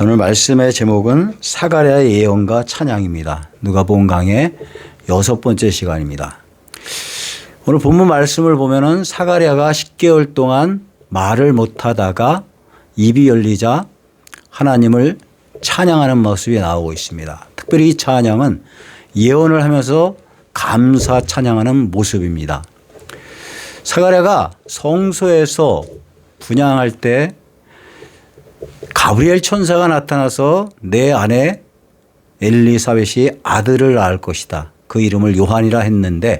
오늘 말씀의 제목은 사가랴의 예언과 찬양입니다. 누가복음 강의 6번째 시간입니다. 오늘 본문 말씀을 보면은 사가랴가 10개월 동안 말을 못하다가 입이 열리자 하나님을 찬양하는 모습이 나오고 있습니다. 특별히 이 찬양은 예언을 하면서 감사 찬양하는 모습입니다. 사가랴가 성소에서 분향할 때 가브리엘 천사가 나타나서 내 아내 엘리사벳이 아들을 낳을 것이다. 그 이름을 요한이라 했는데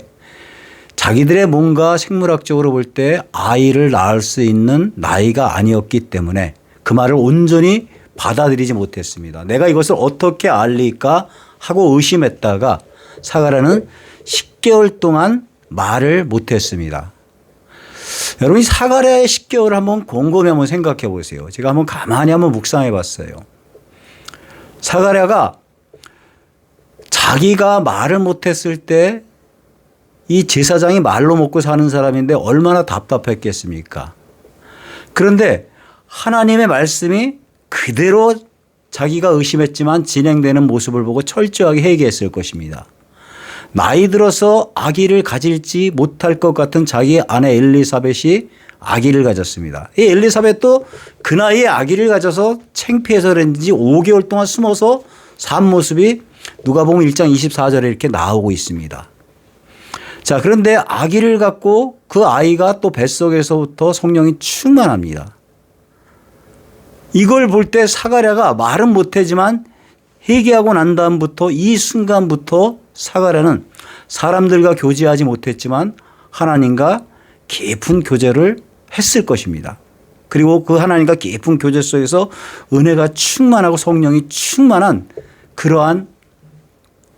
자기들의 뭔가 생물학적으로 볼 때 아이를 낳을 수 있는 나이가 아니었기 때문에 그 말을 온전히 받아들이지 못했습니다. 내가 이것을 어떻게 알릴까 하고 의심했다가 사가랴는 10개월 동안 말을 못했습니다. 여러분, 이 사가랴의 10개월을 한번 곰곰이 한번 생각해 보세요. 제가 한번 가만히 한번 묵상해 봤어요. 사가랴가 자기가 말을 못했을 때 이 제사장이 말로 먹고 사는 사람인데 얼마나 답답했겠습니까? 그런데 하나님의 말씀이 그대로 자기가 의심했지만 진행되는 모습을 보고 철저하게 회개했을 것입니다. 나이 들어서 아기를 가질지 못할 것 같은 자기 아내 엘리사벳이 아기를 가졌습니다. 이 엘리사벳도 그 나이에 아기를 가져서 창피해서 그랬는지 5개월 동안 숨어서 산 모습이 누가복음 1장 24절에 이렇게 나오고 있습니다. 자, 그런데 아기를 갖고 그 아이가 또 뱃속에서부터 성령이 충만합니다. 이걸 볼 때 사가랴가 말은 못하지만 회개하고 난 다음부터 이 순간부터 사가랴는 사람들과 교제하지 못했지만 하나님과 깊은 교제를 했을 것입니다. 그리고 그 하나님과 깊은 교제 속에서 은혜가 충만하고 성령이 충만한 그러한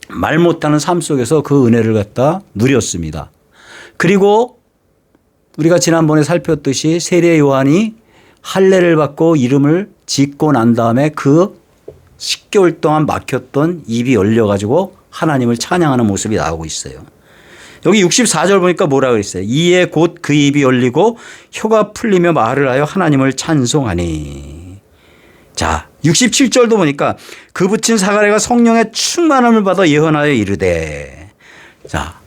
말 못하는 삶 속에서 그 은혜를 갖다 누렸습니다. 그리고 우리가 지난번에 살폈듯이 세례 요한이 할례를 받고 이름을 짓고 난 다음에 그 10개월 동안 막혔던 입이 열려가지고 하나님을 찬양하는 모습이 나오고 있어요. 여기 64절 보니까 뭐라고 그랬어요? 이에 곧 그 입이 열리고 혀가 풀리며 말을 하여 하나님을 찬송하니. 자, 67절도 보니까 그 붙인 사가랴가 성령의 충만함을 받아 예언하여 이르되. 자,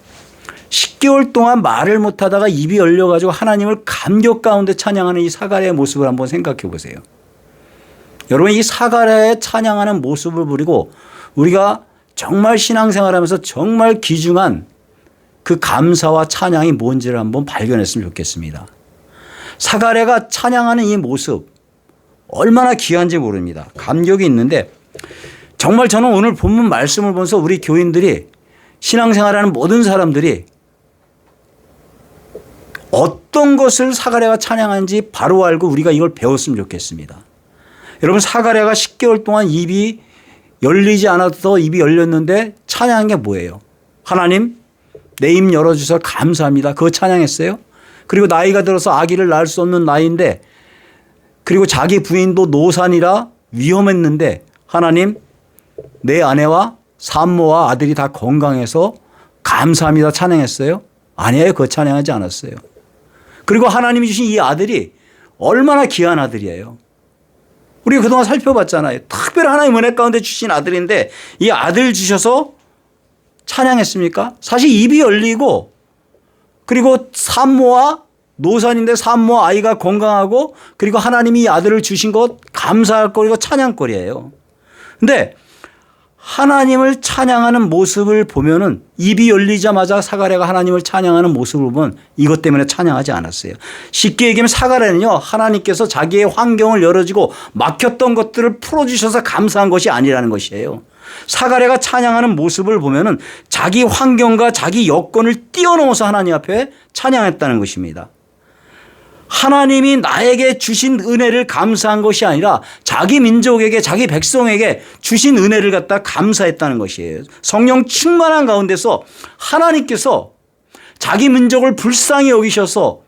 10개월 동안 말을 못하다가 입이 열려가지고 하나님을 감격 가운데 찬양하는 이 사가랴의 모습을 한번 생각해 보세요. 여러분, 이 사가랴의 찬양하는 모습을 보고 우리가 정말 신앙생활하면서 정말 귀중한 그 감사와 찬양이 뭔지를 한번 발견했으면 좋겠습니다. 사가랴가 찬양하는 이 모습 얼마나 귀한지 모릅니다. 감격이 있는데 정말 저는 오늘 본문 말씀을 보면서 우리 교인들이 신앙생활하는 모든 사람들이 어떤 것을 사가랴가 찬양하는지 바로 알고 우리가 이걸 배웠으면 좋겠습니다. 여러분, 사가랴가 10개월 동안 입이 열리지 않아도 입이 열렸는데 찬양한 게 뭐예요? 하나님, 내 입 열어주셔서 감사합니다. 그거 찬양했어요. 그리고 나이가 들어서 아기를 낳을 수 없는 나이인데 그리고 자기 부인도 노산이라 위험했는데 하나님, 내 아내와 산모와 아들이 다 건강해서 감사합니다 찬양했어요? 아니에요. 그거 찬양하지 않았어요. 그리고 하나님이 주신 이 아들이 얼마나 귀한 아들이에요. 우리가 그동안 살펴봤잖아요. 특별히 하나님 은혜 가운데 주신 아들인데 이 아들 주셔서 찬양했습니까? 사실 입이 열리고 그리고 산모와 노산인데 산모 아이가 건강하고 그리고 하나님이 이 아들을 주신 것 감사할 거리고 찬양거리예요. 그런데 하나님을 찬양하는 모습을 보면은 입이 열리자마자 사가랴가 하나님을 찬양하는 모습을 보면 이것 때문에 찬양하지 않았어요. 쉽게 얘기하면 사가랴는요, 하나님께서 자기의 환경을 열어주고 막혔던 것들을 풀어주셔서 감사한 것이 아니라는 것이에요. 사가랴가 찬양하는 모습을 보면은 자기 환경과 자기 여건을 뛰어넘어서 하나님 앞에 찬양했다는 것입니다. 하나님이 나에게 주신 은혜를 감사한 것이 아니라 자기 민족에게 자기 백성에게 주신 은혜를 갖다 감사했다는 것이에요. 성령 충만한 가운데서 하나님께서 자기 민족을 불쌍히 여기셔서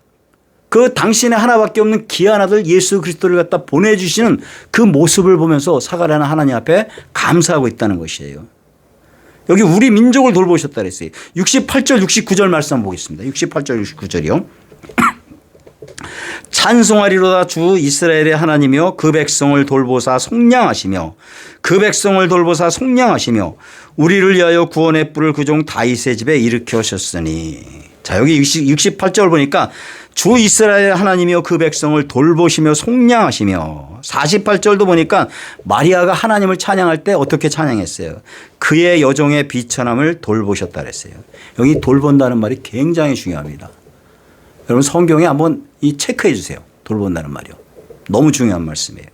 그 당신의 하나밖에 없는 귀한 아들 예수 그리스도를 갖다 보내주시는 그 모습을 보면서 사가랴는 하나님 앞에 감사하고 있다는 것이에요. 여기 우리 민족을 돌보셨다 그랬어요. 68절 69절 말씀 한번 보겠습니다. 68절 69절이요. 찬송하리로다 주 이스라엘의 하나님이여 그 백성을 돌보사 속량하시며 그 백성을 돌보사 속량하시며 우리를 위하여 구원의 뿔을 그 종 다윗의 집에 일으켜셨으니. 자, 여기 68절 보니까 주 이스라엘 하나님이여 그 백성을 돌보시며 속량하시며, 48절도 보니까 마리아가 하나님을 찬양할 때 어떻게 찬양했어요? 그의 여종의 비천함을 돌보셨다 그랬어요. 여기 돌본다는 말이 굉장히 중요합니다. 여러분 성경에 한번 이 체크해 주세요. 돌본다는 말이요. 너무 중요한 말씀이에요.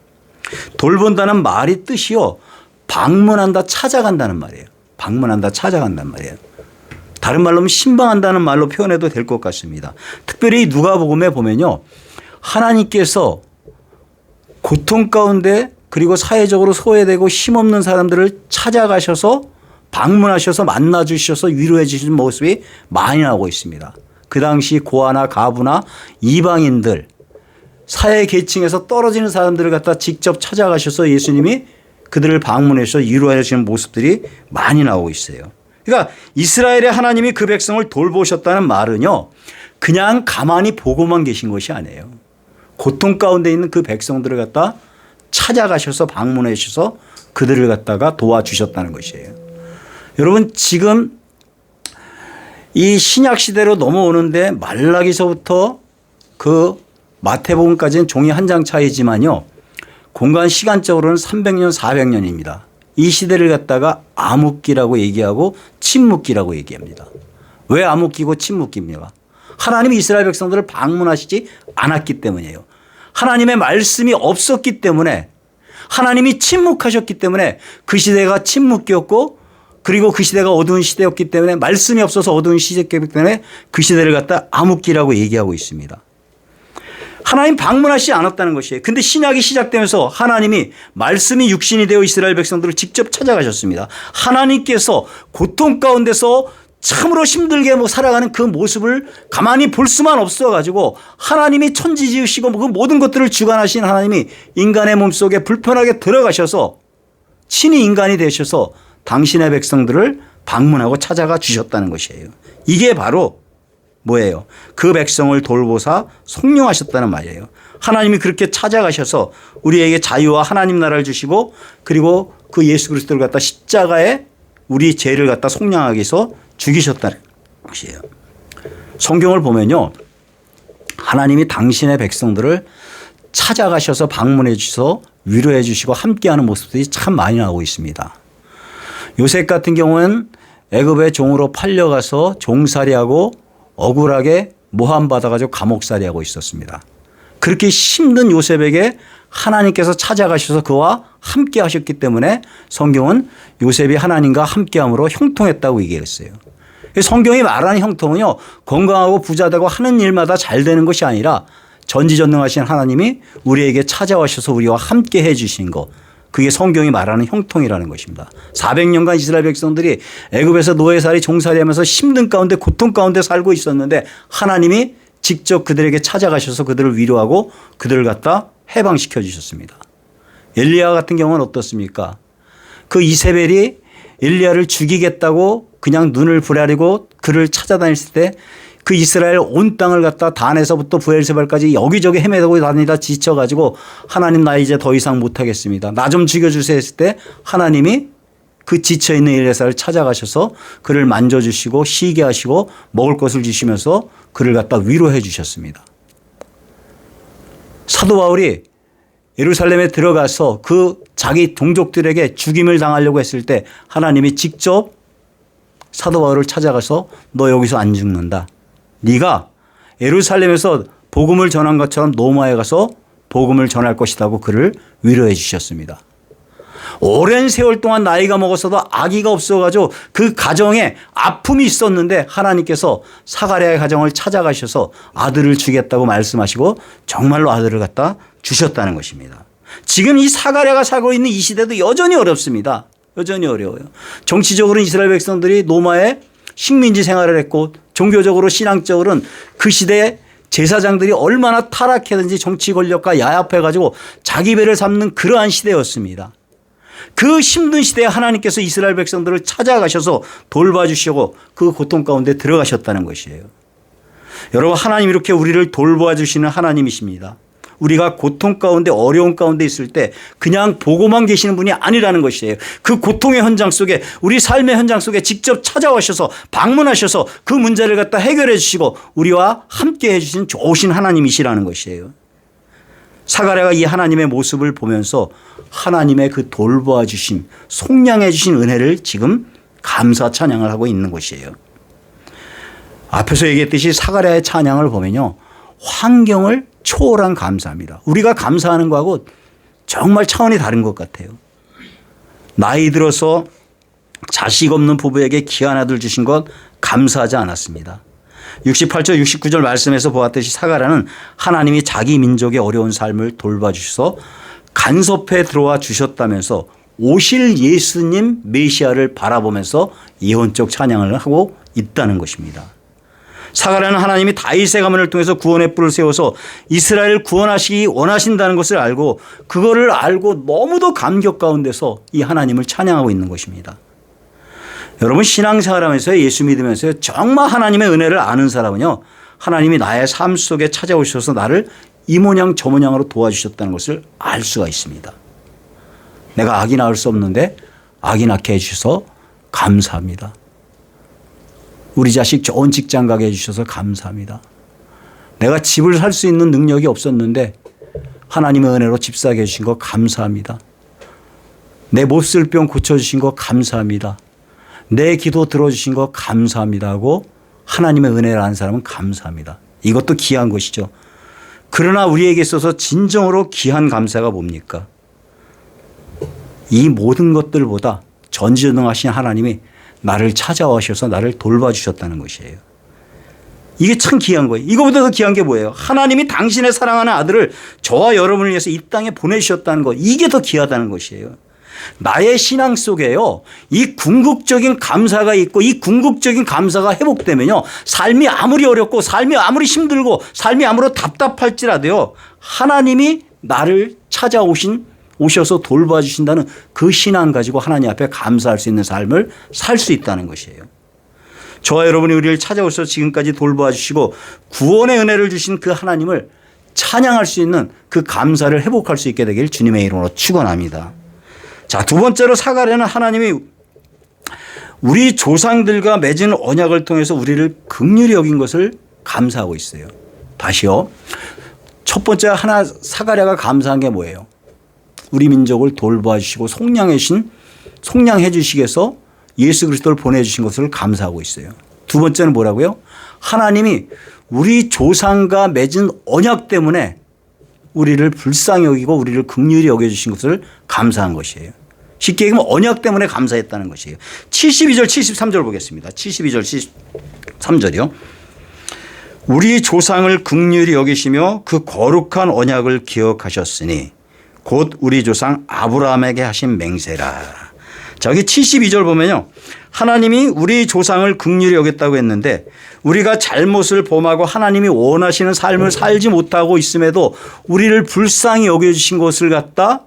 돌본다는 말이 뜻이요, 방문한다, 찾아간다는 말이에요. 방문한다, 찾아간다는 말이에요. 다른 말로 신방한다는 말로 표현해도 될 것 같습니다. 특별히 누가복음에 보면요, 하나님께서 고통 가운데 그리고 사회적으로 소외되고 힘없는 사람들을 찾아가셔서 방문하셔서 만나 주셔서 위로해 주시는 모습이 많이 나오고 있습니다. 그 당시 고아나 가부나 이방인들, 사회 계층에서 떨어지는 사람들을 갖다 직접 찾아가셔서 예수님이 그들을 방문해서 위로해 주시는 모습들이 많이 나오고 있어요. 그러니까 이스라엘의 하나님이 그 백성을 돌보셨다는 말은요, 그냥 가만히 보고만 계신 것이 아니에요. 고통 가운데 있는 그 백성들을 갖다 찾아가셔서 방문해 주셔서 그들을 갖다가 도와주셨다는 것이에요. 여러분 지금 이 신약 시대로 넘어오는데 말라기서부터 그 마태복음까지는 종이 한 장 차이지만요, 공간 시간적으로는 300년 400년입니다. 이 시대를 갖다가 암흑기라고 얘기하고 침묵기라고 얘기합니다. 왜 암흑기고 침묵기입니까? 하나님이 이스라엘 백성들을 방문하시지 않았기 때문이에요. 하나님의 말씀이 없었기 때문에, 하나님이 침묵하셨기 때문에 그 시대가 침묵기였고, 그리고 그 시대가 어두운 시대였기 때문에, 말씀이 없어서 어두운 시대였기 때문에 그 시대를 갖다 암흑기라고 얘기하고 있습니다. 하나님 방문하시지 않았다는 것이에요. 근데 신약이 시작되면서 하나님이 말씀이 육신이 되어 이스라엘 백성들을 직접 찾아가셨습니다. 하나님께서 고통 가운데서 참으로 힘들게 살아가는 그 모습을 가만히 볼 수만 없어 가지고, 하나님이 천지 지으시고 그 모든 것들을 주관하신 하나님이 인간의 몸속에 불편하게 들어가셔서 친히 인간이 되셔서 당신의 백성들을 방문하고 찾아가 주셨다는 것이에요. 이게 바로 뭐예요? 그 백성을 돌보사 속량하셨다는 말이에요. 하나님이 그렇게 찾아가셔서 우리에게 자유와 하나님 나라를 주시고, 그리고 그 예수 그리스도를 갖다 십자가에 우리 죄를 갖다 속량하기 위해서 죽이셨다는 것이에요. 성경을 보면요, 하나님이 당신의 백성들을 찾아가셔서 방문해 주셔서 위로해 주시고 함께하는 모습들이 참 많이 나오고 있습니다. 요셉 같은 경우는 애굽의 종으로 팔려가서 종살이하고 억울하게 모함받아가지고 감옥살이하고 있었습니다. 그렇게 힘든 요셉에게 하나님께서 찾아가셔서 그와 함께 하셨기 때문에 성경은 요셉이 하나님과 함께함으로 형통했다고 얘기했어요. 성경이 말하는 형통은요, 건강하고 부자되고 하는 일마다 잘 되는 것이 아니라 전지전능하신 하나님이 우리에게 찾아와셔서 우리와 함께 해 주신 것, 그게 성경이 말하는 형통이라는 것입니다. 400년간 이스라엘 백성들이 애굽에서 노예살이 종살이하면서 힘든 가운데 고통 가운데 살고 있었는데, 하나님이 직접 그들에게 찾아가셔서 그들을 위로하고 그들을 갖다 해방시켜 주셨습니다. 엘리야 같은 경우는 어떻습니까? 그 이세벨이 엘리야를 죽이겠다고 그냥 눈을 부라리고 그를 찾아다녔을 때, 그 이스라엘 온 땅을 갖다 단에서부터 부엘세발까지 여기저기 헤매고 다니다 지쳐가지고 하나님 나 이제 더 이상 못하겠습니다, 나 좀 죽여주세요 했을 때 하나님이 그 지쳐있는 엘리야를 찾아가셔서 그를 만져주시고 쉬게 하시고 먹을 것을 주시면서 그를 갖다 위로해 주셨습니다. 사도 바울이 예루살렘에 들어가서 그 자기 동족들에게 죽임을 당하려고 했을 때 하나님이 직접 사도 바울을 찾아가서 너 여기서 안 죽는다, 네가 예루살렘에서 복음을 전한 것처럼 로마에 가서 복음을 전할 것이라고 그를 위로해 주셨습니다. 오랜 세월 동안 나이가 먹어서도 아기가 없어가지고 그 가정에 아픔이 있었는데 하나님께서 사가랴의 가정을 찾아가셔서 아들을 주겠다고 말씀하시고 정말로 아들을 갖다 주셨다는 것입니다. 지금 이 사가랴가 살고 있는 이 시대도 여전히 어렵습니다. 여전히 어려워요. 정치적으로는 이스라엘 백성들이 로마의 식민지 생활을 했고, 종교적으로 신앙적으로는 그 시대에 제사장들이 얼마나 타락했는지 정치 권력과 야합해가지고 자기 배를 삼는 그러한 시대였습니다. 그 힘든 시대에 하나님께서 이스라엘 백성들을 찾아가셔서 돌봐주시고 그 고통 가운데 들어가셨다는 것이에요. 여러분, 하나님 이렇게 우리를 돌보아 주시는 하나님이십니다. 우리가 고통 가운데 어려운 가운데 있을 때 그냥 보고만 계시는 분이 아니라는 것이에요. 그 고통의 현장 속에 우리 삶의 현장 속에 직접 찾아오셔서 방문하셔서 그 문제를 갖다 해결해 주시고 우리와 함께 해 주신 좋으신 하나님이시라는 것이에요. 사가랴가 이 하나님의 모습을 보면서 하나님의 그 돌보아 주심, 속량해 주신 은혜를 지금 감사 찬양을 하고 있는 것이에요. 앞에서 얘기했듯이 사가랴의 찬양을 보면요, 환경을 초월한 감사합니다. 우리가 감사하는 거하고 정말 차원이 다른 것 같아요. 나이 들어서 자식 없는 부부에게 귀한 아들 주신 것 감사하지 않았습니다. 68절 69절 말씀에서 보았듯이 사가랴는 하나님이 자기 민족의 어려운 삶을 돌봐주셔서 간섭해 들어와 주셨다면서 오실 예수님 메시아를 바라보면서 예언적 찬양을 하고 있다는 것입니다. 사가랴는 하나님이 다윗의 가문을 통해서 구원의 뿔을 세워서 이스라엘을 구원하시기 원하신다는 것을 알고 그거를 알고 너무도 감격 가운데서 이 하나님을 찬양하고 있는 것입니다. 여러분, 신앙생활하면서 예수 믿으면서 정말 하나님의 은혜를 아는 사람은요, 하나님이 나의 삶 속에 찾아오셔서 나를 이 모양 저 모양으로 도와주셨다는 것을 알 수가 있습니다. 내가 아기 낳을 수 없는데 아기 낳게 해주셔서 감사합니다. 우리 자식 좋은 직장 가게 해주셔서 감사합니다. 내가 집을 살 수 있는 능력이 없었는데 하나님의 은혜로 집 사게 해주신 거 감사합니다. 내 몹쓸 병 고쳐주신 거 감사합니다. 내 기도 들어주신 거 감사합니다 하고 하나님의 은혜를 아는 사람은 감사합니다. 이것도 귀한 것이죠. 그러나 우리에게 있어서 진정으로 귀한 감사가 뭡니까? 이 모든 것들보다 전지전능하신 하나님이 나를 찾아오셔서 나를 돌봐주셨다는 것이에요. 이게 참 귀한 거예요. 이거보다 더 귀한 게 뭐예요? 하나님이 당신의 사랑하는 아들을 저와 여러분을 위해서 이 땅에 보내주셨다는 것. 이게 더 귀하다는 것이에요. 나의 신앙 속에요, 이 궁극적인 감사가 있고 이 궁극적인 감사가 회복되면요, 삶이 아무리 어렵고 삶이 아무리 힘들고 삶이 아무리 답답할지라도요, 하나님이 나를 오셔서 돌봐주신다는 그 신앙 가지고 하나님 앞에 감사할 수 있는 삶을 살 수 있다는 것이에요. 저와 여러분이 우리를 찾아오셔서 지금까지 돌봐주시고 구원의 은혜를 주신 그 하나님을 찬양할 수 있는 그 감사를 회복할 수 있게 되길 주님의 이름으로 축원합니다. 자, 두 번째로 사가랴는 하나님이 우리 조상들과 맺은 언약을 통해서 우리를 긍휼히 여긴 것을 감사하고 있어요. 다시요. 첫 번째 사가랴가 감사한 게 뭐예요? 우리 민족을 돌봐 주시고 속량해 주시기 위해서 예수 그리스도를 보내주신 것을 감사하고 있어요. 두 번째는 뭐라고요? 하나님이 우리 조상과 맺은 언약 때문에 우리를 불쌍히 여기고 우리를 긍휼히 여겨주신 것을 감사한 것이에요. 쉽게 얘기하면 언약 때문에 감사했다는 것이에요. 72절 73절 보겠습니다. 72절 73절이요. 우리 조상을 긍휼히 여기시며 그 거룩한 언약을 기억하셨으니 곧 우리 조상 아브라함에게 하신 맹세라. 자, 여기 72절 보면요, 하나님이 우리 조상을 긍휼히 여겼다고 했는데 우리가 잘못을 범하고 하나님이 원하시는 삶을 살지 못하고 있음에도 우리를 불쌍히 여겨주신 것을 갖다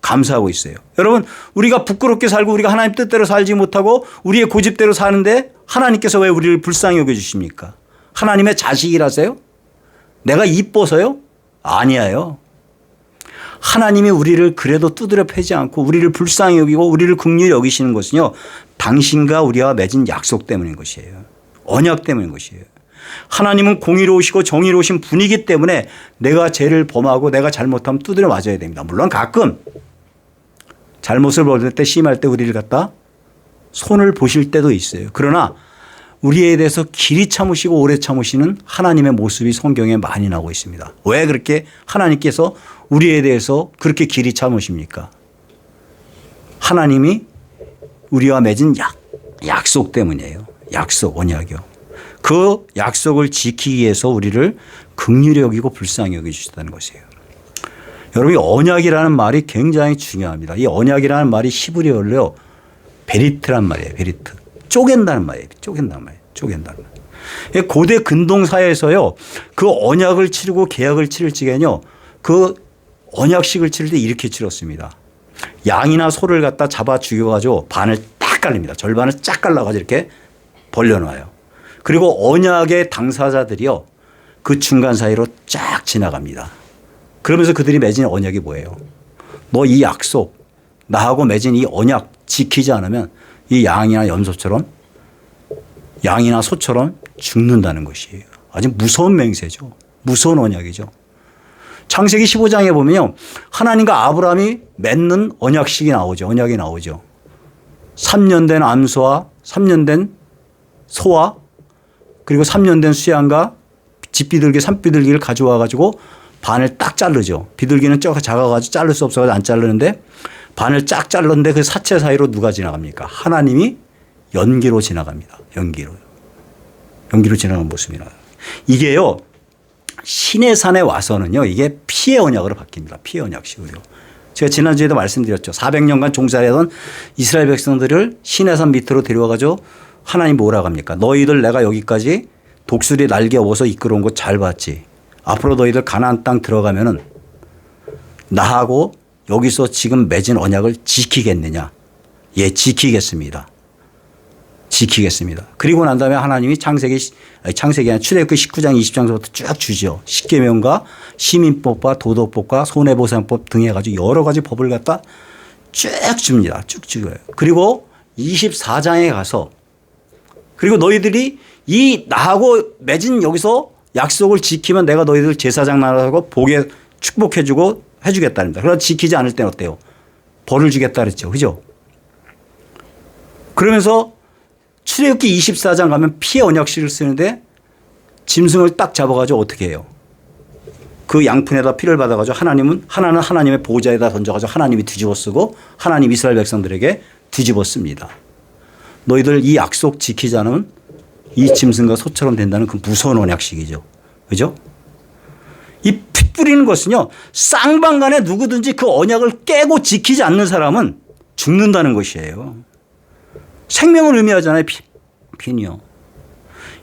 감사하고 있어요. 여러분, 우리가 부끄럽게 살고 우리가 하나님 뜻대로 살지 못하고 우리의 고집대로 사는데 하나님께서 왜 우리를 불쌍히 여겨주십니까? 하나님의 자식이라서요? 내가 이뻐서요? 아니에요. 하나님이 우리를 그래도 두드려 패지 않고 우리를 불쌍히 여기고 우리를 긍휼히 여기시는 것은요, 당신과 우리와 맺은 약속 때문인 것이에요. 언약 때문인 것이에요. 하나님은 공의로우시고 정의로우신 분이기 때문에 내가 죄를 범하고 내가 잘못하면 두드려 맞아야 됩니다. 물론 가끔 잘못을 벌일 때 심할 때 우리를 갖다 손을 보실 때도 있어요. 그러나 우리에 대해서 길이 참으시고 오래 참으시는 하나님의 모습이 성경에 많이 나오고 있습니다. 왜 그렇게 하나님께서 우리에 대해서 그렇게 길이 참으십니까? 하나님이 우리와 맺은 약속 때문이에요. 약속, 언약이요. 그 약속을 지키기 위해서 우리를 긍휼히 여기고 불쌍히 여겨주셨다는 것이에요. 여러분, 이 언약이라는 말이 굉장히 중요합니다. 이 언약이라는 말이 히브리어로 베리트란 말이에요. 베리트. 쪼갠다는 말이에요. 쪼갠다는 말이에요. 고대 근동사에서요, 그 언약을 치르고 계약을 치를 적에는요, 그 언약식을 치를 때 이렇게 치렀습니다. 양이나 소를 갖다 잡아 죽여가지고 반을 딱 갈립니다. 절반을 쫙 갈라가지고 이렇게 벌려놔요. 그리고 언약의 당사자들이요. 그 중간 사이로 쫙 지나갑니다. 그러면서 그들이 맺은 언약이 뭐예요? 너 이 약속, 나하고 맺은 이 언약 지키지 않으면 이 양이나 염소처럼 양이나 소처럼 죽는다는 것이에요. 아주 무서운 맹세죠. 무서운 언약이죠. 창세기 15장에 보면요. 하나님과 아브라함이 맺는 언약식이 나오죠. 언약이 나오죠. 3년 된 암소와 3년 된 소와 그리고 3년 된 수양과 집비둘기, 산비둘기를 가져와 가지고 반을 딱 자르죠. 비둘기는 작아가지고 자를 수 없어서 안 자르는데 반을 쫙 잘랐는데 그 사체 사이로 누가 지나갑니까? 하나님이 연기로 지나갑니다. 연기로 지나가는 모습이라. 이게요. 신의 산에 와서는요. 이게 피의 언약으로 바뀝니다. 피의 언약식으로. 제가 지난주에도 말씀드렸죠. 400년간 종살이하던 이스라엘 백성들을 신의 산 밑으로 데려와 가지고 하나님 뭐라고 합니까? 너희들 내가 여기까지 독수리 날개 업어서 이끌어온 거 잘 봤지. 앞으로 너희들 가나안 땅 들어가면은 나하고 여기서 지금 맺은 언약을 지키겠느냐? 예, 지키겠습니다. 지키겠습니다. 그리고 난 다음에 하나님이 창세기 아니라 출애굽기 19장 20장서부터 쭉 주죠. 십계명과 시민법과 도덕법과 손해보상법 등 해가지고 여러 가지 법을 갖다 쭉 줍니다. 쭉 줘요. 그리고 24장에 가서 그리고 너희들이 이 나하고 맺은 여기서 약속을 지키면 내가 너희들 제사장 나라고 복에 축복해주고 해주겠다입니다. 그러나 지키지 않을 때는 어때요? 벌을 주겠다 그랬죠. 그죠? 그러면서 출애굽기 24장 가면 피의 언약식을 쓰는데 짐승을 딱 잡아가지고 어떻게 해요? 그 양푼에다 피를 받아가지고 하나는 하나님의 보좌에다 던져가지고 하나님이 뒤집어 쓰고 하나님 이스라엘 백성들에게 뒤집어 씁니다. 너희들 이 약속 지키지 않으면 이 짐승과 소처럼 된다는 그 무서운 언약식이죠. 그죠? 이 피 뿌리는 것은요. 쌍방간에 누구든지 그 언약을 깨고 지키지 않는 사람은 죽는다는 것이에요. 생명을 의미하잖아요. 피는요.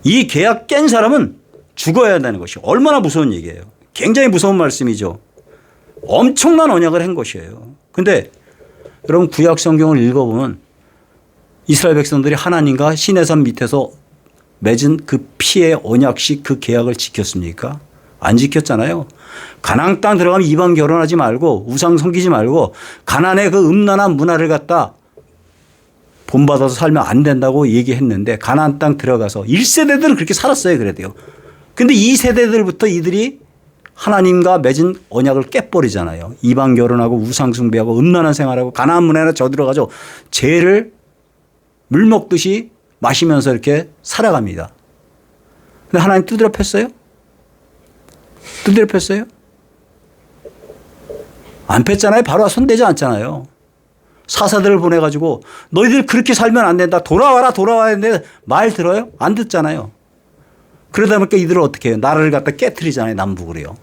이 계약 깬 사람은 죽어야 한다는 것이 얼마나 무서운 얘기예요. 굉장히 무서운 말씀이죠. 엄청난 언약을 한 것이에요. 그런데 여러분 구약 성경을 읽어보면 이스라엘 백성들이 하나님과 시내산 밑에서 맺은 그 피의 언약식 그 계약을 지켰습니까? 안 지켰잖아요. 가나안 땅 들어가면 이방 결혼하지 말고 우상 섬기지 말고 가나안의 그 음란한 문화를 갖다 본받아서 살면 안 된다고 얘기했는데 가나안 땅 들어가서 1세대들은 그렇게 살았어요. 그래도요. 근데 2세대들부터 이들이 하나님과 맺은 언약을 깨버리잖아요. 이방 결혼하고 우상 숭배하고 음란한 생활하고 가나안 문화에 져들어가지고 죄를 물 먹듯이 마시면서 이렇게 살아갑니다. 근데 하나님 두드려 팼어요? 두드려 팼어요? 안 팼잖아요. 바로 손대지 않잖아요. 사사들을 보내가지고 너희들 그렇게 살면 안 된다. 돌아와라 돌아와야 되는데 말 들어요? 안 듣잖아요. 그러다 보니까 이들은 어떻게 해요? 나라를 갖다 깨트리잖아요. 남북으로요.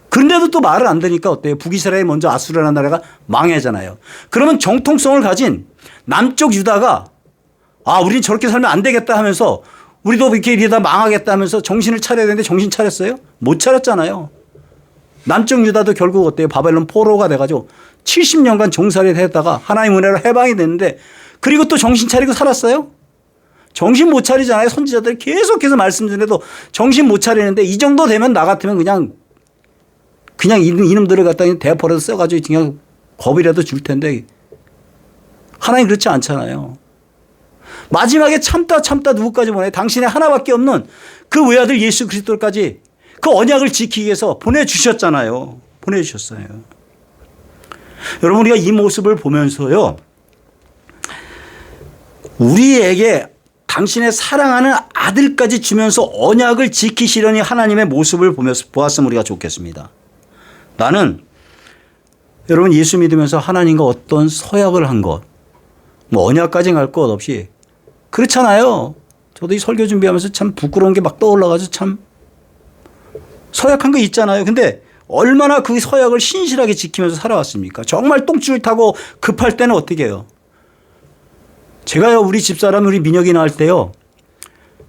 그런데도 또 말을 안 들으니까 어때요? 북이스라엘이 먼저 아수르라는 나라가 망해잖아요. 그러면 정통성을 가진 남쪽 유다가 아, 우린 저렇게 살면 안 되겠다 하면서 우리도 이렇게 이러다 망하겠다 하면서 정신을 차려야 되는데 정신 차렸어요? 못 차렸잖아요. 남쪽 유다도 결국 어때요? 바벨론 포로가 돼가지고 70년간 종살이를 했다가 하나님 은혜로 해방이 됐는데 그리고 또 정신 차리고 살았어요? 정신 못 차리잖아요. 선지자들이 계속해서 말씀 전해도 정신 못 차리는데 이 정도 되면 나 같으면 그냥 이놈들을 갖다 대포라도 써가지고 그냥 겁이라도 줄 텐데 하나님 그렇지 않잖아요. 마지막에 참다 누구까지 보내? 당신의 하나밖에 없는 그 외아들 예수 그리스도까지 그 언약을 지키기 위해서 보내주셨잖아요. 보내주셨어요. 여러분 우리가 이 모습을 보면서요. 우리에게 당신의 사랑하는 아들까지 주면서 언약을 지키시려니 하나님의 모습을 보았으면 우리가 좋겠습니다. 나는 여러분 예수 믿으면서 하나님과 어떤 서약을 한 것, 뭐 언약까지 갈 것 없이 그렇잖아요. 저도 이 설교 준비하면서 참 부끄러운 게 막 떠올라가지고 참 서약한 거 있잖아요. 근데 얼마나 그 서약을 신실하게 지키면서 살아왔습니까? 정말 똥줄 타고 급할 때는 어떻게 해요? 제가요 우리 집사람 우리 민혁이 낳을 때요.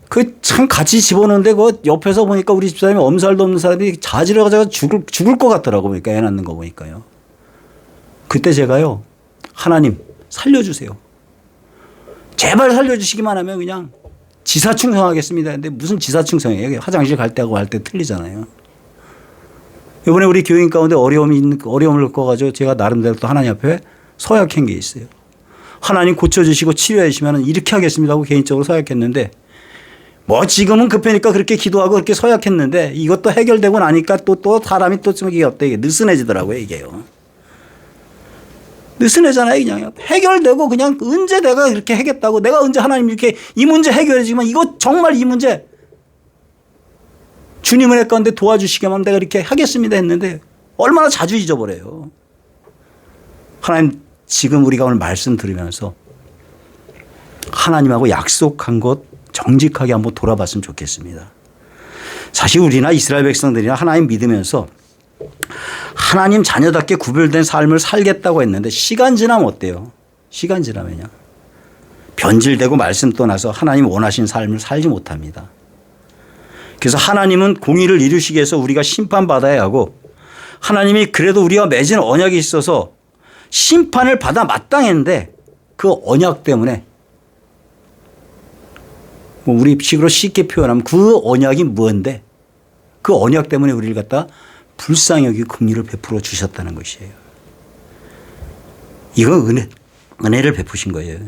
그 참 같이 집어넣는데 그 옆에서 보니까 우리 집사람이 엄살도 없는 사람이 자지러가지고 죽을 것 같더라고 보니까 애 낳는 거 보니까요. 그때 제가요. 하나님 살려주세요. 제발 살려주시기만 하면 그냥 지사충성하겠습니다. 근데 무슨 지사충성이에요? 화장실 갈 때하고 할 때 틀리잖아요. 이번에 우리 교인 가운데 어려움을 겪어가지고 제가 나름대로 또 하나님 앞에 서약한 게 있어요. 하나님 고쳐주시고 치료해 주시면 이렇게 하겠습니다 하고 개인적으로 서약했는데 뭐 지금은 급하니까 그렇게 기도하고 그렇게 서약했는데 이것도 해결되고 나니까 또 사람이 또 좀 이게 어때 이게 느슨해지더라고요 이게요. 느슨해잖아요 그냥. 해결되고 그냥 언제 내가 이렇게 하겠다고 내가 언제 하나님 이렇게 이 문제 해결해 주지만 이거 정말 이 문제 주님을 할 건데 도와주시게만 내가 이렇게 하겠습니다 했는데 얼마나 자주 잊어버려요. 하나님 지금 우리가 오늘 말씀 들으면서 하나님하고 약속한 것 정직하게 한번 돌아봤으면 좋겠습니다. 사실 우리나 이스라엘 백성들이나 하나님 믿으면서 하나님 자녀답게 구별된 삶을 살겠다고 했는데 시간 지나면 어때요? 시간 지나면요. 변질되고 말씀 떠나서 하나님 원하신 삶을 살지 못합니다. 그래서 하나님은 공의를 이루시기 위해서 우리가 심판받아야 하고 하나님이 그래도 우리와 맺은 언약이 있어서 심판을 받아 마땅했는데 그 언약 때문에 뭐 우리 식으로 쉽게 표현하면 그 언약이 뭔데 그 언약 때문에 우리를 갖다 불쌍히 여기고 긍휼을 베풀어 주셨다는 것이에요. 이거 은혜를 베푸신 거예요.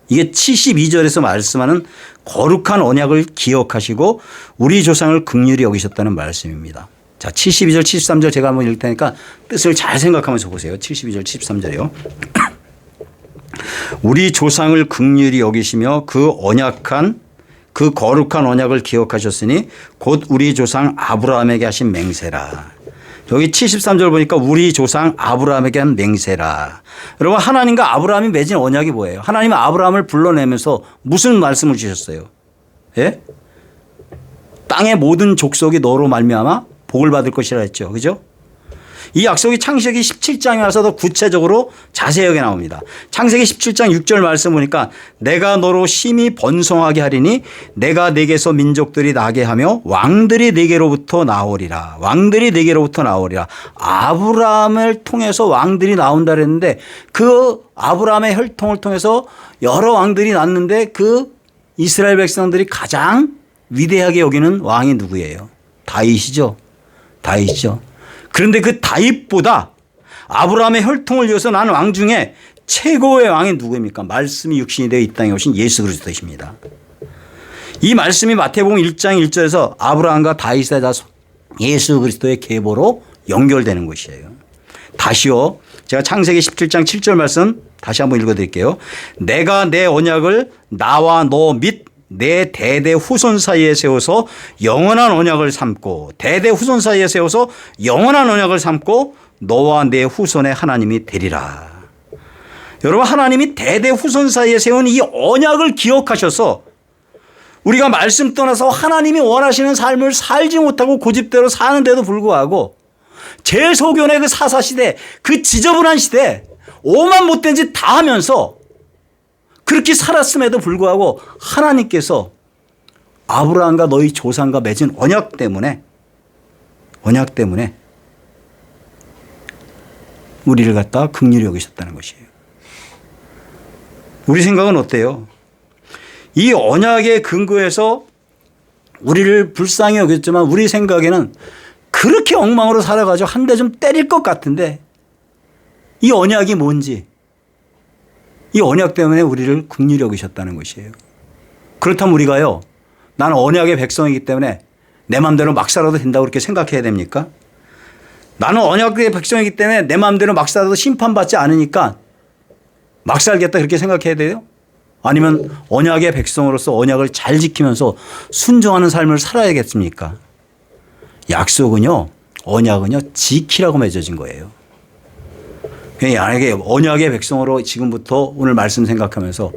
이게 72절에서 말씀하는 거룩한 언약을 기억하시고 우리 조상을 긍휼히 여기셨다는 말씀입니다. 자, 72절, 73절 제가 한번 읽을 테니까 뜻을 잘 생각하면서 보세요. 72절, 73절이요. 우리 조상을 긍휼히 여기시며 그 언약한 그 거룩한 언약을 기억하셨으니 곧 우리 조상 아브라함에게 하신 맹세라. 여기 73절 보니까 우리 조상 아브라함에게 한 맹세라. 여러분 하나님과 아브라함이 맺은 언약이 뭐예요? 하나님은 아브라함을 불러내면서 무슨 말씀을 주셨어요? 예? 땅의 모든 족속이 너로 말미암아 복을 받을 것이라 했죠. 그죠? 이 약속이 창세기 17장에 와서 더 구체적으로 자세하게 나옵니다. 창세기 17장 6절 말씀 보니까 내가 너로 심히 번성하게 하리니 내가 네게서 민족들이 나게 하며 왕들이 네게로부터 나오리라. 왕들이 네게로부터 나오리라. 아브라함을 통해서 왕들이 나온다 그랬는데 그 아브라함의 혈통을 통해서 여러 왕들이 났는데 그 이스라엘 백성들이 가장 위대하게 여기는 왕이 누구예요? 다윗이죠. 다윗이죠. 그런데 그 다윗보다 아브라함의 혈통을 이어서 난 왕 중에 최고의 왕이 누구입니까? 말씀이 육신이 되어 이 땅에 오신 예수 그리스도이십니다. 이 말씀이 마태복음 1장 1절에서 아브라함과 다윗의 자손 예수 그리스도의 계보로 연결되는 것이에요. 다시요. 제가 창세기 17장 7절 말씀 다시 한번 읽어드릴게요. 내가 내 언약을 나와 너 및 내 대대 후손 사이에 세워서 영원한 언약을 삼고 대대 후손 사이에 세워서 영원한 언약을 삼고 너와 내 후손의 하나님이 되리라. 여러분 하나님이 대대 후손 사이에 세운 이 언약을 기억하셔서 우리가 말씀 떠나서 하나님이 원하시는 삶을 살지 못하고 고집대로 사는데도 불구하고 제소견의 그 사사시대 그 지저분한 시대 오만 못된 짓 다 하면서 그렇게 살았음에도 불구하고 하나님께서 아브라함과 너희 조상과 맺은 언약 때문에 우리를 갖다 긍휼히 여기셨다는 것이에요. 우리 생각은 어때요? 이 언약의 근거에서 우리를 불쌍히 여겼지만 우리 생각에는 그렇게 엉망으로 살아가지고 한 대 좀 때릴 것 같은데 이 언약이 뭔지 이 언약 때문에 우리를 긍휼히 여기셨다는 것이에요. 그렇다면 우리가요. 나는 언약의 백성이기 때문에 내 마음대로 막 살아도 된다고 그렇게 생각해야 됩니까? 나는 언약의 백성이기 때문에 내 마음대로 막 살아도 심판받지 않으니까 막 살겠다 그렇게 생각해야 돼요? 아니면 언약의 백성으로서 언약을 잘 지키면서 순종하는 삶을 살아야겠습니까? 약속은요. 언약은요. 지키라고 맺어진 거예요. 언약의 백성으로 지금부터 오늘 말씀 생각하면서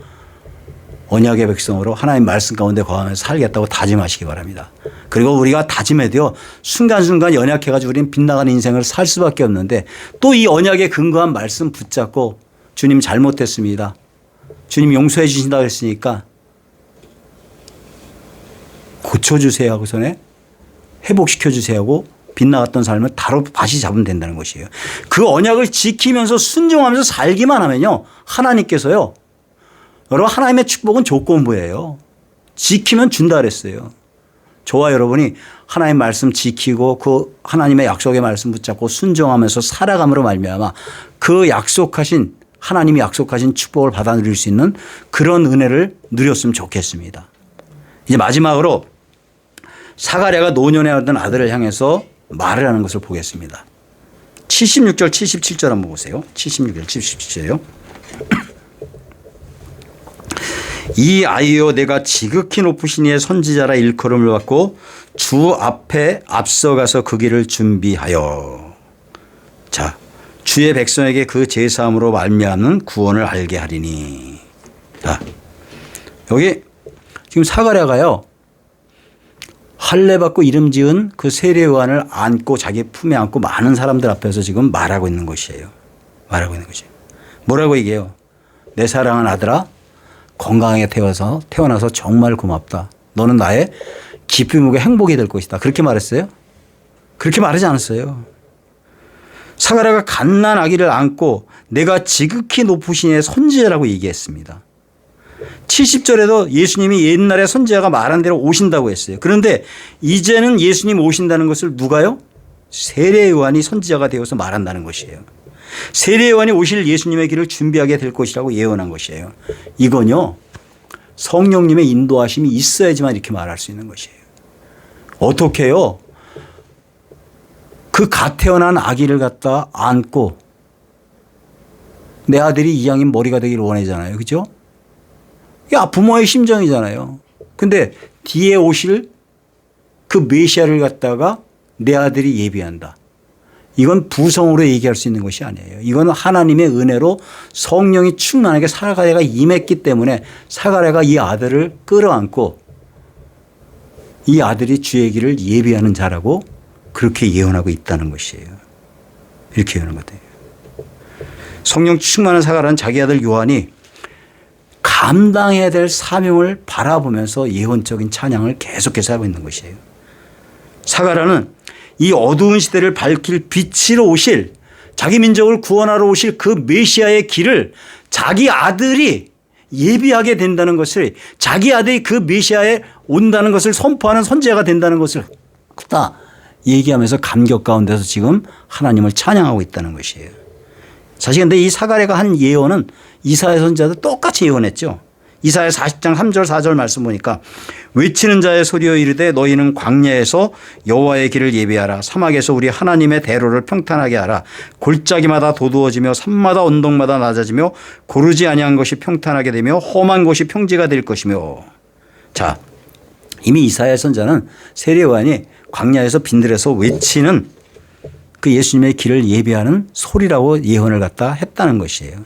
언약의 백성으로 하나님 말씀 가운데 거하면서 살겠다고 다짐하시기 바랍니다. 그리고 우리가 다짐해도요. 순간순간 연약해가지고 우리는 빗나가는 인생을 살 수밖에 없는데 또 이 언약에 근거한 말씀 붙잡고 주님 잘못했습니다. 주님 용서해 주신다고 했으니까 고쳐주세요 하고서는 회복시켜 주세요 하고 빗나갔던 삶을 다시 잡으면 된다는 것이에요. 그 언약을 지키면서 순종하면서 살기만 하면요. 하나님께서요. 여러분 하나님의 축복은 조건부예요. 지키면 준다 그랬어요. 저와 여러분이 하나님의 말씀 지키고 그 하나님의 약속의 말씀 붙잡고 순종하면서 살아감으로 말미암아 그 약속하신 하나님이 약속하신 축복을 받아 누릴 수 있는 그런 은혜를 누렸으면 좋겠습니다. 이제 마지막으로 사가랴가 노년에 얻은 아들을 향해서 말을 하는 것을 보겠습니다. 76절 77절 한번 보세요. 76절 77절이요. 이 아이여 내가 지극히 높으신 이의 선지자라 일컬음을 받고 주 앞에 앞서가서 그 길을 준비하여 자 주의 백성에게 그 제사함으로 말미암는 구원을 알게 하리니. 자 여기 지금 사가랴가요 할례 받고 이름 지은 그 세례 요한을 안고 자기 품에 안고 많은 사람들 앞에서 지금 말하고 있는 것이에요. 말하고 있는 것이에요. 뭐라고 얘기해요? 내 사랑하는 아들아 건강하게 태어나서 정말 고맙다. 너는 나의 기쁨이고 행복이 될 것이다. 그렇게 말했어요? 그렇게 말하지 않았어요. 사가랴가 갓난 아기를 안고 내가 지극히 높으신 이의 선지자라고 얘기했습니다. 70절에도 예수님이 옛날에 선지자가 말한 대로 오신다고 했어요. 그런데 이제는 예수님 오신다는 것을 누가요? 세례 요한이 선지자가 되어서 말한다는 것이에요. 세례 요한이 오실 예수님의 길을 준비하게 될 것이라고 예언한 것이에요. 이건요 성령님의 인도하심이 있어야지만 이렇게 말할 수 있는 것이에요. 어떻게요? 그 갓 태어난 아기를 갖다 안고 내 아들이 이왕이면 머리가 되기를 원하잖아요. 그죠? 이게 부모의 심정이잖아요. 근데 뒤에 오실 그 메시아를 갖다가 내 아들이 예비한다. 이건 부성으로 얘기할 수 있는 것이 아니에요. 이건 하나님의 은혜로 성령이 충만하게 사가랴가 임했기 때문에 사가랴가 이 아들을 끌어안고 이 아들이 주의 길을 예비하는 자라고 그렇게 예언하고 있다는 것이에요. 이렇게 예언한 거예요. 성령 충만한 사가랴는 자기 아들 요한이 감당해야 될 사명을 바라보면서 예언적인 찬양을 계속해서 하고 있는 것이에요. 사가랴는 이 어두운 시대를 밝힐 빛으로 오실 자기 민족을 구원하러 오실 그 메시아의 길을 자기 아들이 예비하게 된다는 것을 자기 아들이 그 메시아에 온다는 것을 선포하는 선지자가 된다는 것을 다 얘기하면서 감격 가운데서 지금 하나님을 찬양하고 있다는 것이에요. 사실 근데 이 사가랴가 한 예언은 이사야 선지자도 똑같이 예언했죠. 이사야 40장 3절 4절 말씀 보니까 외치는 자의 소리여 이르되 너희는 광야에서 여호와의 길을 예비하라. 사막에서 우리 하나님의 대로를 평탄하게 하라. 골짜기마다 도두어지며 산마다 언덕마다 낮아지며 고르지 아니한 것이 평탄하게 되며 험한 곳이 평지가 될 것이며. 자, 이미 이사야 선지자는 세례 요한이 광야에서 빈들에서 외치는 그 예수님의 길을 예비하는 소리라고 예언을 갖다 했다는 것이에요.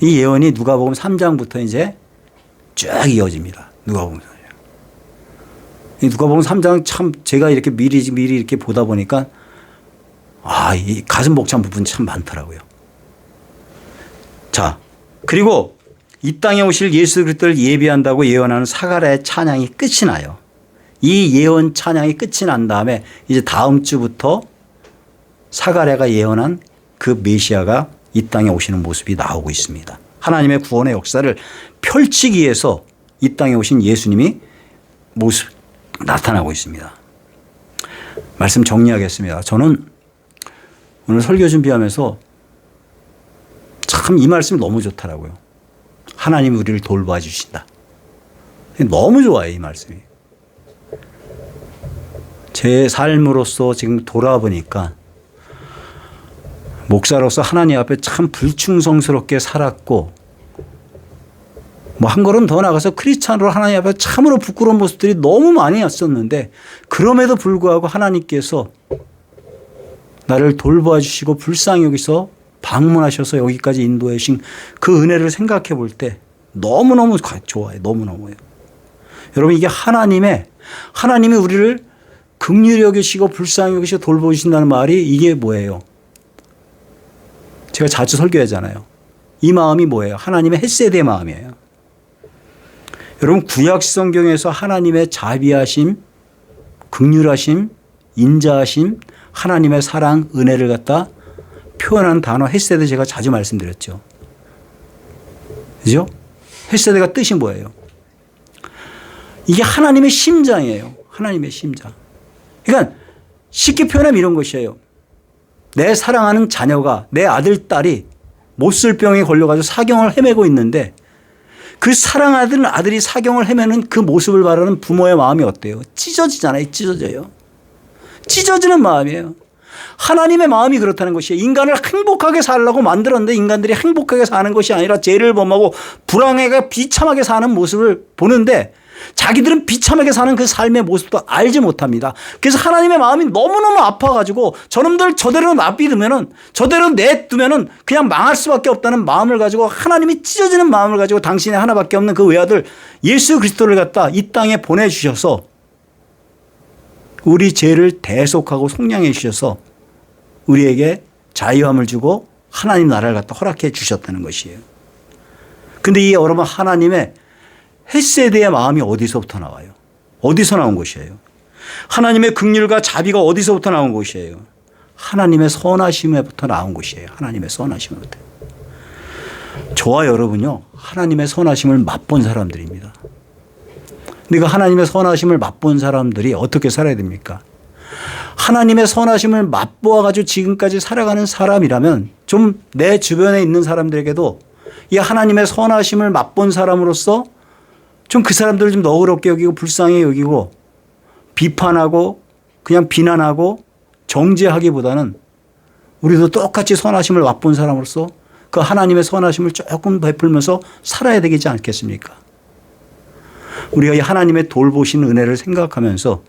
이 예언이 누가복음 3장부터 이제 쭉 이어집니다. 누가복음 3장. 누가복음 3장 참 제가 이렇게 미리 이렇게 보다 보니까 이 가슴 벅찬 부분이 참 많더라고요. 자, 그리고 이 땅에 오실 예수 그리스도를 예비한다고 예언하는 사가랴의 찬양이 끝이 나요. 이 예언 찬양이 끝이 난 다음에 이제 다음 주부터 사가랴가 예언한 그 메시아가 이 땅에 오시는 모습이 나오고 있습니다. 하나님의 구원의 역사를 펼치기 위해서 이 땅에 오신 예수님이 모습 나타나고 있습니다. 말씀 정리하겠습니다. 저는 오늘 설교 준비하면서 참 이 말씀이 너무 좋더라고요. 하나님이 우리를 돌봐 주신다. 너무 좋아요, 이 말씀이. 제 삶으로서 지금 돌아보니까 목사로서 하나님 앞에 참 불충성스럽게 살았고 뭐 한 걸음 더 나가서 크리스찬으로 하나님 앞에 참으로 부끄러운 모습들이 너무 많이 왔었는데 그럼에도 불구하고 하나님께서 나를 돌봐 주시고 불쌍히 여기서 방문하셔서 여기까지 인도해 주신 그 은혜를 생각해 볼 때 너무너무 좋아요. 너무너무요. 여러분 이게 하나님이 우리를 긍휼히 여기시고 불쌍히 여기시고 돌보신다는 말이 이게 뭐예요? 제가 자주 설교하잖아요. 이 마음이 뭐예요? 하나님의 헤세드의 마음이에요. 여러분 구약 성경에서 하나님의 자비하심, 긍휼하심, 인자하심, 하나님의 사랑, 은혜를 갖다 표현한 단어 헤세드 제가 자주 이게 하나님의 심장이에요. 하나님의 심장. 그러니까 쉽게 표현하면 이런 것이에요. 내 사랑하는 자녀가, 내 아들, 딸이 못쓸병에 걸려가지고 사경을 헤매고 있는데 그 사랑하는 아들이 사경을 헤매는 그 모습을 바라는 부모의 마음이 어때요? 찢어지잖아요. 찢어져요. 찢어지는 마음이에요. 하나님의 마음이 그렇다는 것이에요. 인간을 행복하게 살라고 만들었는데 인간들이 행복하게 사는 것이 아니라 죄를 범하고 불행하게 비참하게 사는 모습을 보는데 자기들은 비참하게 사는 그 삶의 모습도 알지 못합니다. 그래서 하나님의 마음이 너무너무 아파가지고 저놈들 저대로 놔두면은 저대로 내두면은 그냥 망할 수밖에 없다는 마음을 가지고 하나님이 찢어지는 마음을 가지고 당신의 하나밖에 없는 그 외아들 예수 그리스도를 갖다 이 땅에 보내주셔서 우리 죄를 대속하고 속량해 주셔서 우리에게 자유함을 주고 하나님 나라를 갖다 허락해 주셨다는 것이에요. 그런데 이 여러분 하나님의 헤세드의 마음이 어디서부터 나와요? 어디서 나온 것이에요? 하나님의 긍휼과 자비가 어디서부터 나온 것이에요? 하나님의 선하심에부터 나온 것이에요. 하나님의 선하심에부터. 저와 여러분요. 하나님의 선하심을 맛본 사람들입니다. 근데 그 하나님의 선하심을 맛본 사람들이 어떻게 살아야 됩니까? 하나님의 선하심을 맛보아 가지고 지금까지 살아가는 사람이라면 좀 내 주변에 있는 사람들에게도 이 하나님의 선하심을 맛본 사람으로서 좀 그 사람들을 좀 너그럽게 여기고 불쌍히 여기고 비판하고 그냥 비난하고 정죄하기보다는 우리도 똑같이 선하심을 맛본 사람으로서 그 하나님의 선하심을 조금 베풀면서 살아야 되지 않겠습니까? 우리가 이 하나님의 돌보시는 은혜를 생각하면서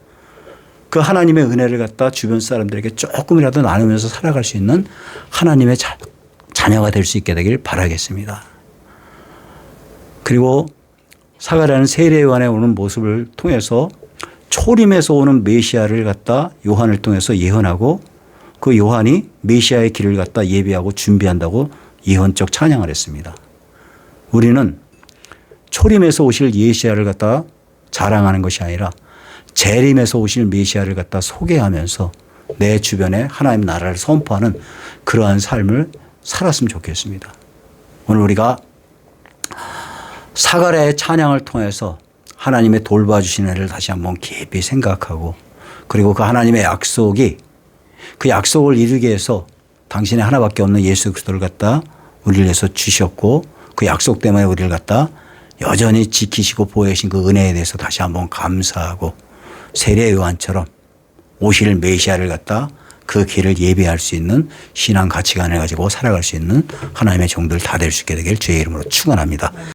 그 하나님의 은혜를 갖다 주변 사람들에게 조금이라도 나누면서 살아갈 수 있는 하나님의 자녀가 될 수 있게 되길 바라겠습니다. 그리고 사가랴는 세례 요한의 오는 모습을 통해서 초림에서 오는 메시아를 갖다 요한을 통해서 예언하고 그 요한이 메시아의 길을 갖다 예비하고 준비한다고 예언적 찬양을 했습니다. 우리는 초림에서 오실 메시아를 갖다 자랑하는 것이 아니라 재림에서 오실 메시아를 갖다 소개하면서 내 주변에 하나님 나라를 선포하는 그러한 삶을 살았으면 좋겠습니다. 오늘 우리가 사가랴의 찬양을 통해서 하나님의 돌봐주신 애를 다시 한번 깊이 생각하고 그리고 그 하나님의 약속이 그 약속을 이루기 위해서 당신의 하나밖에 없는 예수 그리스도를 갖다 우리를 위해서 주셨고 그 약속 때문에 우리를 갖다 여전히 지키시고 보호하신 그 은혜에 대해서 다시 한번 감사하고 세례 요한처럼 오실 메시아를 갖다 그 길을 예비할 수 있는 신앙 가치관을 가지고 살아갈 수 있는 하나님의 종들 다 될 수 있게 되길 주의 이름으로 축원합니다.